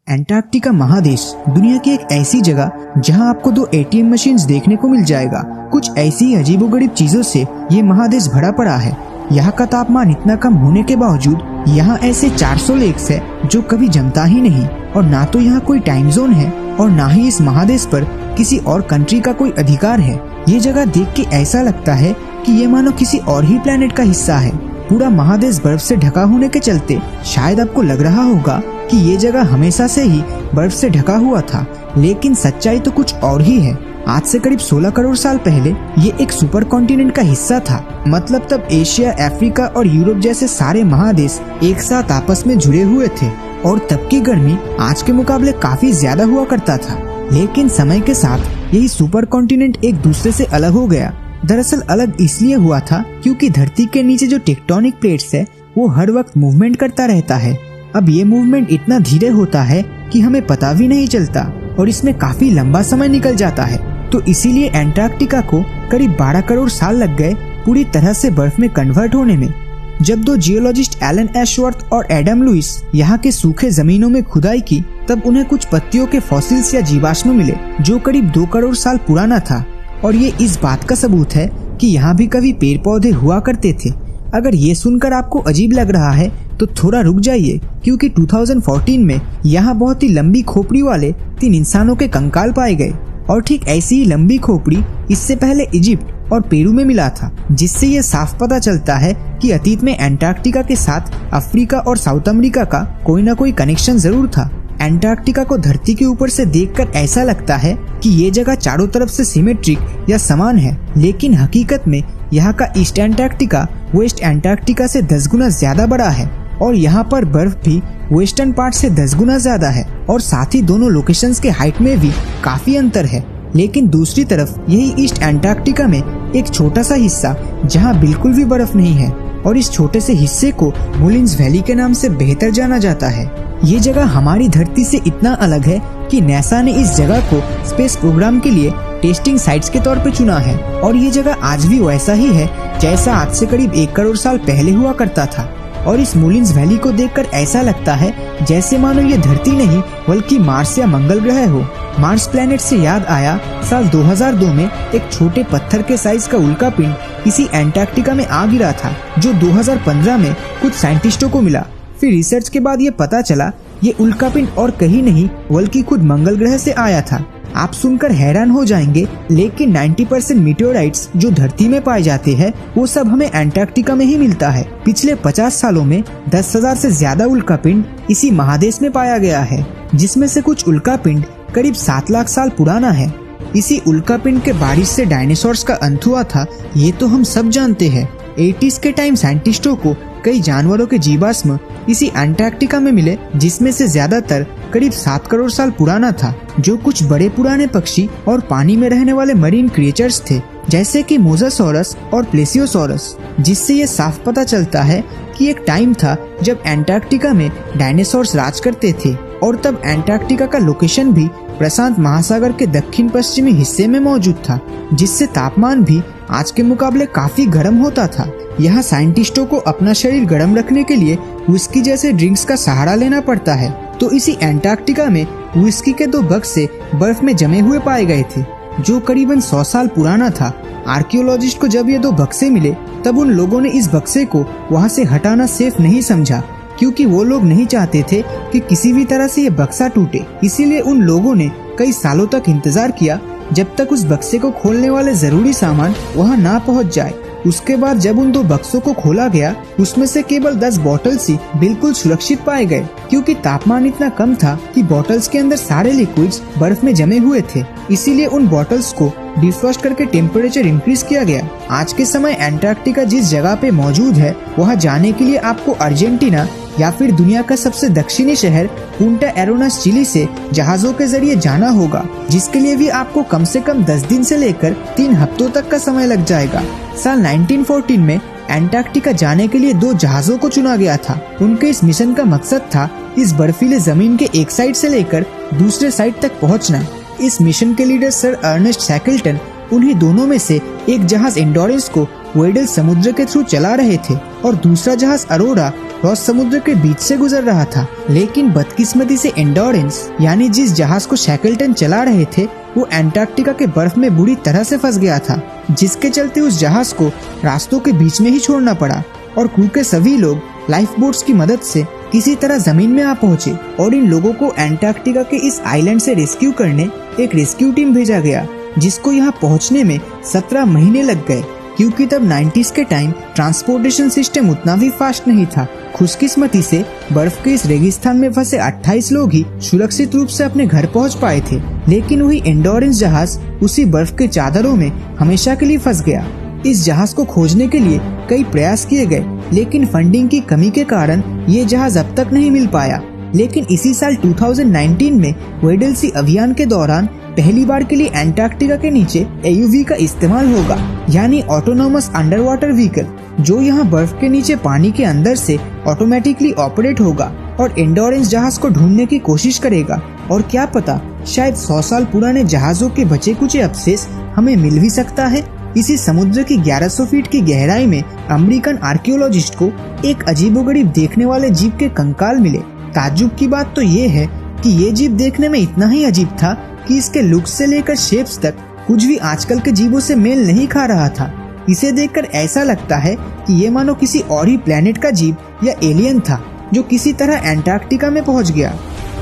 Antarctica महादेश दुनिया की एक ऐसी जगह जहां आपको 2 ATM मशीन्स देखने को मिल जाएगा। कुछ ऐसी ही अजीबोगरीब चीजों से ये महादेश भरा पड़ा है। यहाँ का तापमान इतना कम होने के बावजूद यहाँ ऐसे 400 लेक्स है जो कभी जमता ही नहीं, और ना तो यहाँ कोई टाइम जोन है और ना ही इस महादेश पर किसी और कंट्री का कोई अधिकार है। ये जगह देख के ऐसा लगता है कि ये मानो किसी और ही प्लेनेट का हिस्सा है। पूरा महादेश बर्फ से ढका होने के चलते शायद आपको लग रहा होगा कि ये जगह हमेशा से ही बर्फ से ढका हुआ था, लेकिन सच्चाई तो कुछ और ही है। आज से करीब 16 करोड़ साल पहले ये एक सुपर कॉन्टिनेंट का हिस्सा था। मतलब तब एशिया, अफ्रीका और यूरोप जैसे सारे महादेश एक साथ आपस में जुड़े हुए थे और तब की गर्मी आज के मुकाबले काफी ज्यादा हुआ करता था। लेकिन समय के साथ यही सुपर कॉन्टिनेंट एक दूसरे से अलग हो गया। दरअसल अलग इसलिए हुआ था क्योंकि धरती के नीचे जो टेक्टोनिक प्लेट्स है वो हर वक्त मूवमेंट करता रहता है। अब ये मूवमेंट इतना धीरे होता है कि हमें पता भी नहीं चलता और इसमें काफी लंबा समय निकल जाता है। तो इसीलिए एंटार्क्टिका को करीब 12 करोड़ साल लग गए पूरी तरह से बर्फ में कन्वर्ट होने में। जब 2 जियोलॉजिस्ट एलन एशवर्थ और एडम लुइस यहाँ के सूखे जमीनों में खुदाई की, तब उन्हें कुछ पत्तियों के फॉसिल्स या जीवाश्म मिले जो करीब 2 करोड़ साल पुराना था। और ये इस बात का सबूत है कि यहाँ भी कभी पेड़ पौधे हुआ करते थे। अगर ये सुनकर आपको अजीब लग रहा है तो थोड़ा रुक जाइए, क्योंकि 2014 में यहाँ बहुत ही लंबी खोपड़ी वाले 3 इंसानों के कंकाल पाए गए। और ठीक ऐसी ही लंबी खोपड़ी इससे पहले इजिप्ट और पेरू में मिला था, जिससे ये साफ पता चलता है कि अतीत में एंटार्क्टिका के साथ अफ्रीका और साउथ अमेरिका का कोई ना कोई कनेक्शन जरूर था। एंटार्क्टिका को धरती के ऊपर से देखकर ऐसा लगता है कि ये जगह चारों तरफ से सिमेट्रिक या समान है, लेकिन हकीकत में यहाँ का ईस्ट एंटार्क्टिका वेस्ट एंटार्क्टिका से 10 गुना ज्यादा बड़ा है और यहाँ पर बर्फ भी वेस्टर्न पार्ट से 10 गुना ज्यादा है और साथ ही दोनों लोकेशंस के हाइट में भी काफी अंतर है। लेकिन दूसरी तरफ यही ईस्ट एंटार्क्टिका में एक छोटा सा हिस्सा जहाँ बिल्कुल भी बर्फ नहीं है, और इस छोटे से हिस्से को मुलिन्स वैली के नाम से बेहतर जाना जाता है। ये जगह हमारी धरती से इतना अलग है कि नासा ने इस जगह को स्पेस प्रोग्राम के लिए टेस्टिंग साइट्स के तौर पे चुना है। और ये जगह आज भी वैसा ही है जैसा आज से करीब 1 करोड़ साल पहले हुआ करता था। और इस मुलिन्स वैली को देखकर ऐसा लगता है जैसे मानो ये धरती नहीं बल्कि मार्स या मंगल ग्रह हो। मार्स प्लेनेट से याद आया, साल 2002 में एक छोटे पत्थर के साइज का उल्का पिंड इसी एंटार्क्टिका में आ गिरा था, जो 2015 में कुछ साइंटिस्टों को मिला। फिर रिसर्च के बाद ये पता चला ये उल्का पिंड और कहीं नहीं बल्कि खुद मंगल ग्रह से आया था। आप सुनकर हैरान हो जाएंगे, लेकिन 90% मीटेओराइट्स जो धरती में पाए जाते हैं वो सब हमें एंटार्क्टिका में ही मिलता है। पिछले 50 सालों में 10,000 से ज्यादा उल्का पिंड इसी महादेश में पाया गया है, जिसमें से कुछ उल्का पिंड करीब 7 लाख साल पुराना है। इसी उल्का पिंड के बारिश से डायनासोर्स का अंत हुआ था, ये तो हम सब जानते हैं। 80s के टाइम साइंटिस्टों को कई जानवरों के जीवाश्म इसी एंटार्क्टिका में मिले, जिसमें से ज्यादातर करीब 7 करोड़ साल पुराना था, जो कुछ बड़े पुराने पक्षी और पानी में रहने वाले मरीन क्रिएचर्स थे, जैसे कि मोसासॉरस और प्लेसियोसॉरस। जिससे ये साफ पता चलता है कि एक टाइम था जब एंटार्क्टिका में डायनासोर्स राज करते थे, और तब एंटार्क्टिका का लोकेशन भी प्रशांत महासागर के दक्षिण पश्चिमी हिस्से में मौजूद था, जिससे तापमान भी आज के मुकाबले काफी गर्म होता था। यहाँ साइंटिस्टों को अपना शरीर गर्म रखने के लिए विस्की जैसे ड्रिंक्स का सहारा लेना पड़ता है। तो इसी एंटार्क्टिका में विस्की के 2 बक्से बर्फ में जमे हुए पाए गए थे, जो करीबन 100 साल पुराना था। आर्कियोलॉजिस्ट को जब ये 2 बक्से मिले तब उन लोगों ने इस बक्से को वहाँ से हटाना सेफ नहीं समझा, क्योंकि वो लोग नहीं चाहते थे कि किसी भी तरह से ये बक्सा टूटे। इसीलिए उन लोगों ने कई सालों तक इंतजार किया जब तक उस बक्से को खोलने वाले जरूरी सामान वहाँ ना पहुँच जाए। उसके बाद जब उन 2 बक्सों को खोला गया, उसमें से केवल 10 बॉटल्स ही बिल्कुल सुरक्षित पाए गए, क्योंकि तापमान इतना कम था कि बॉटल्स के अंदर सारे लिक्विड्स बर्फ में जमे हुए थे। इसीलिए उन बॉटल्स को डिफ्रॉस्ट करके टेम्परेचर इंक्रीज किया गया। आज के समय एंटार्क्टिका जिस जगह पे मौजूद है, वहाँ जाने के लिए आपको अर्जेंटीना या फिर दुनिया का सबसे दक्षिणी शहर पुंटा एरोनास चिली से जहाजों के जरिए जाना होगा, जिसके लिए भी आपको कम से कम 10 दिन से लेकर 3 हफ्तों तक का समय लग जाएगा। साल 1914 में एंटार्क्टिका जाने के लिए 2 जहाजों को चुना गया था। उनके इस मिशन का मकसद था इस बर्फीले जमीन के एक साइड से लेकर दूसरे साइड तक पहुंचना। इस मिशन के लीडर सर अर्नेस्ट शैकल्टन उन्हीं दोनों में से एक जहाज एंडोरेंस को वेडल समुद्र के थ्रू चला रहे थे और दूसरा जहाज अरोरा क्रॉस समुद्र के बीच से गुजर रहा था। लेकिन बदकिस्मती से एंडोरेंस यानी जिस जहाज को शैकलटन चला रहे थे वो एंटार्क्टिका के बर्फ में बुरी तरह से फंस गया था, जिसके चलते उस जहाज को रास्तों के बीच में ही छोड़ना पड़ा और क्रू के सभी लोग लाइफ बोट्स की मदद से किसी तरह जमीन में आ पहुंचे और इन लोगों को एंटार्क्टिका के इस आइलैंड से रेस्क्यू करने एक रेस्क्यू टीम भेजा गया, जिसको यहाँ पहुंचने में 17 महीने लग गए, क्योंकि तब 90s के टाइम ट्रांसपोर्टेशन सिस्टम उतना भी फास्ट नहीं था। खुशकिस्मती से बर्फ के इस रेगिस्तान में फंसे 28 लोग ही सुरक्षित रूप से अपने घर पहुंच पाए थे, लेकिन वही एंडोरेंस जहाज उसी बर्फ के चादरों में हमेशा के लिए फंस गया। इस जहाज को खोजने के लिए कई प्रयास किए गए, लेकिन फंडिंग की कमी के कारण ये जहाज अब तक नहीं मिल पाया। लेकिन इसी साल 2019 में वेडल सी अभियान के दौरान पहली बार के लिए एंटार्क्टिका के नीचे AUV का इस्तेमाल होगा, यानी ऑटोनोमस अंडर वाटर व्हीकल, जो यहाँ बर्फ के नीचे पानी के अंदर से ऑटोमेटिकली ऑपरेट होगा और एंडोरेंस जहाज को ढूंढने की कोशिश करेगा। और क्या पता, शायद 100 साल पुराने जहाजों के बचे कुछ अवशेष हमें मिल भी सकता है। इसी समुद्र की 1100 फीट की गहराई में अमेरिकन आर्कियोलॉजिस्ट को एक अजीबोगरीब देखने वाले जीव के कंकाल मिले। ताज्जुब की बात तो ये है कि ये जीव देखने में इतना ही अजीब था कि इसके लुक्स से लेकर शेप्स तक कुछ भी आजकल के जीवों से मेल नहीं खा रहा था। इसे देखकर ऐसा लगता है कि ये मानो किसी और ही प्लेनेट का जीव या एलियन था जो किसी तरह एंटार्क्टिका में पहुंच गया।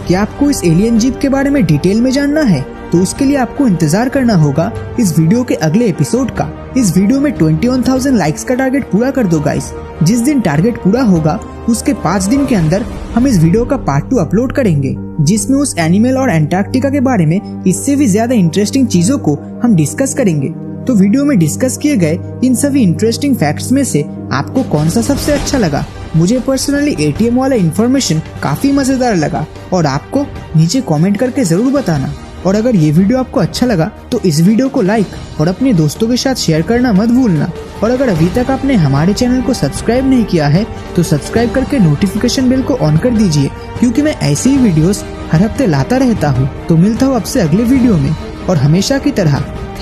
क्या आपको इस एलियन जीव के बारे में डिटेल में जानना है? तो उसके लिए आपको इंतजार करना होगा इस वीडियो के अगले एपिसोड का। इस वीडियो में 21,000 लाइक्स का टारगेट पूरा कर दो गाइस। जिस दिन टारगेट पूरा होगा उसके 5 दिन के अंदर हम इस वीडियो का पार्ट 2 अपलोड करेंगे, जिसमें उस एनिमल और एंटार्क्टिका के बारे में इससे भी ज्यादा इंटरेस्टिंग चीजों को हम डिस्कस करेंगे। तो वीडियो में डिस्कस किए गए इन सभी इंटरेस्टिंग फैक्ट्स में से आपको कौन सा सबसे अच्छा लगा? मुझे पर्सनली ATM वाला इन्फॉर्मेशन काफी मजेदार लगा और आपको नीचे कमेंट करके जरूर बताना। और अगर ये वीडियो आपको अच्छा लगा तो इस वीडियो को लाइक और अपने दोस्तों के साथ शेयर करना मत भूलना। और अगर अभी तक आपने हमारे चैनल को सब्सक्राइब नहीं किया है तो सब्सक्राइब करके नोटिफिकेशन बेल को ऑन कर दीजिए, क्योंकि मैं ऐसी ही वीडियोस हर हफ्ते लाता रहता हूँ। तो मिलता हूँ आपसे अगले वीडियो में और हमेशा की तरह